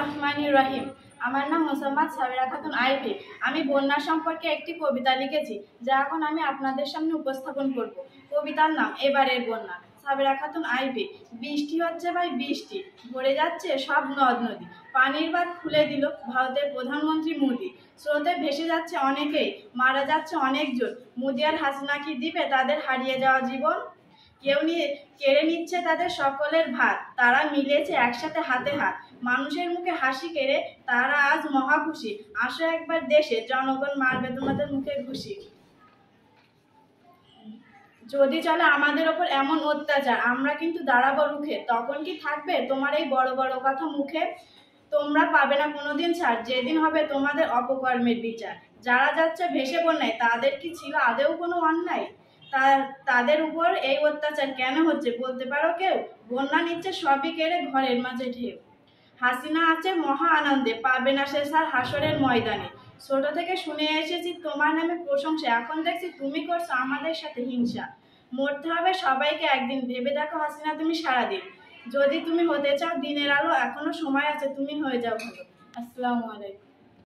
রহমানির রহিম। আমার নাম মোসাম্মদ সাবিরা খাতুন আইভি। আমি বন্যা সম্পর্কে একটি কবিতা লিখেছি, যা এখন আমি আপনাদের সামনে উপস্থাপন করব। কবিতার নাম এবারের বন্যা। সাবিরা খাতুন আইভি। বৃষ্টি হচ্ছে ভাই বৃষ্টি, ভরে যাচ্ছে সব নদ নদী। পানির বাঁধ খুলে দিল ভারতের প্রধানমন্ত্রী মোদি। স্রোতে ভেসে যাচ্ছে অনেকেই, মারা যাচ্ছে অনেকজন। মোদি আর হাসিনা কি দিবে তাদের হারিয়ে যাওয়া জীবন? কেউ কেড়ে নিচ্ছে তাদের সকলের ভাত, তারা মিলেছে একসাথে হাতে হাত। মানুষের মুখে হাসি কেড়ে তারা আজ মহা খুশি। আসো একবার দেশে, জনগণ মারবে তোমাদের মুখে ঘুষি। যদি চলে আমাদের ওপর এমন অত্যাচার, আমরা কিন্তু দাঁড়াবো রুখে। তখন কি থাকবে তোমার এই বড় বড় কথা মুখে? তোমরা পাবে না কোনোদিন ছাড়, যেদিন হবে তোমাদের অপকর্মের বিচার। যারা যাচ্ছে ভেসে বন্যায়, তাদের কি ছিল আদেও কোনো অন্যায়? তাদের উপর এই অত্যাচার কেন হচ্ছে বলতে পারো কেউ? বন্যা নিচ্ছে সবই কেড়ে ঘরের মাঝে ঢেউ। হাসিনা আছে মহা আনন্দে, পাবে না সে সার হাসরের ময়দানে। ছোট থেকে শুনে এসেছি তোমার নামে প্রশংসা, এখন দেখছি তুমি করছো আমাদের সাথে হিংসা। মরতে হবে সবাইকে একদিন, ভেবে দেখো হাসিনা তুমি সারাদিন। যদি তুমি হতে চাও দিনের আলো, এখনো সময় আছে, তুমি হয়ে যাও ভালো। আসসালামু আলাইকুম।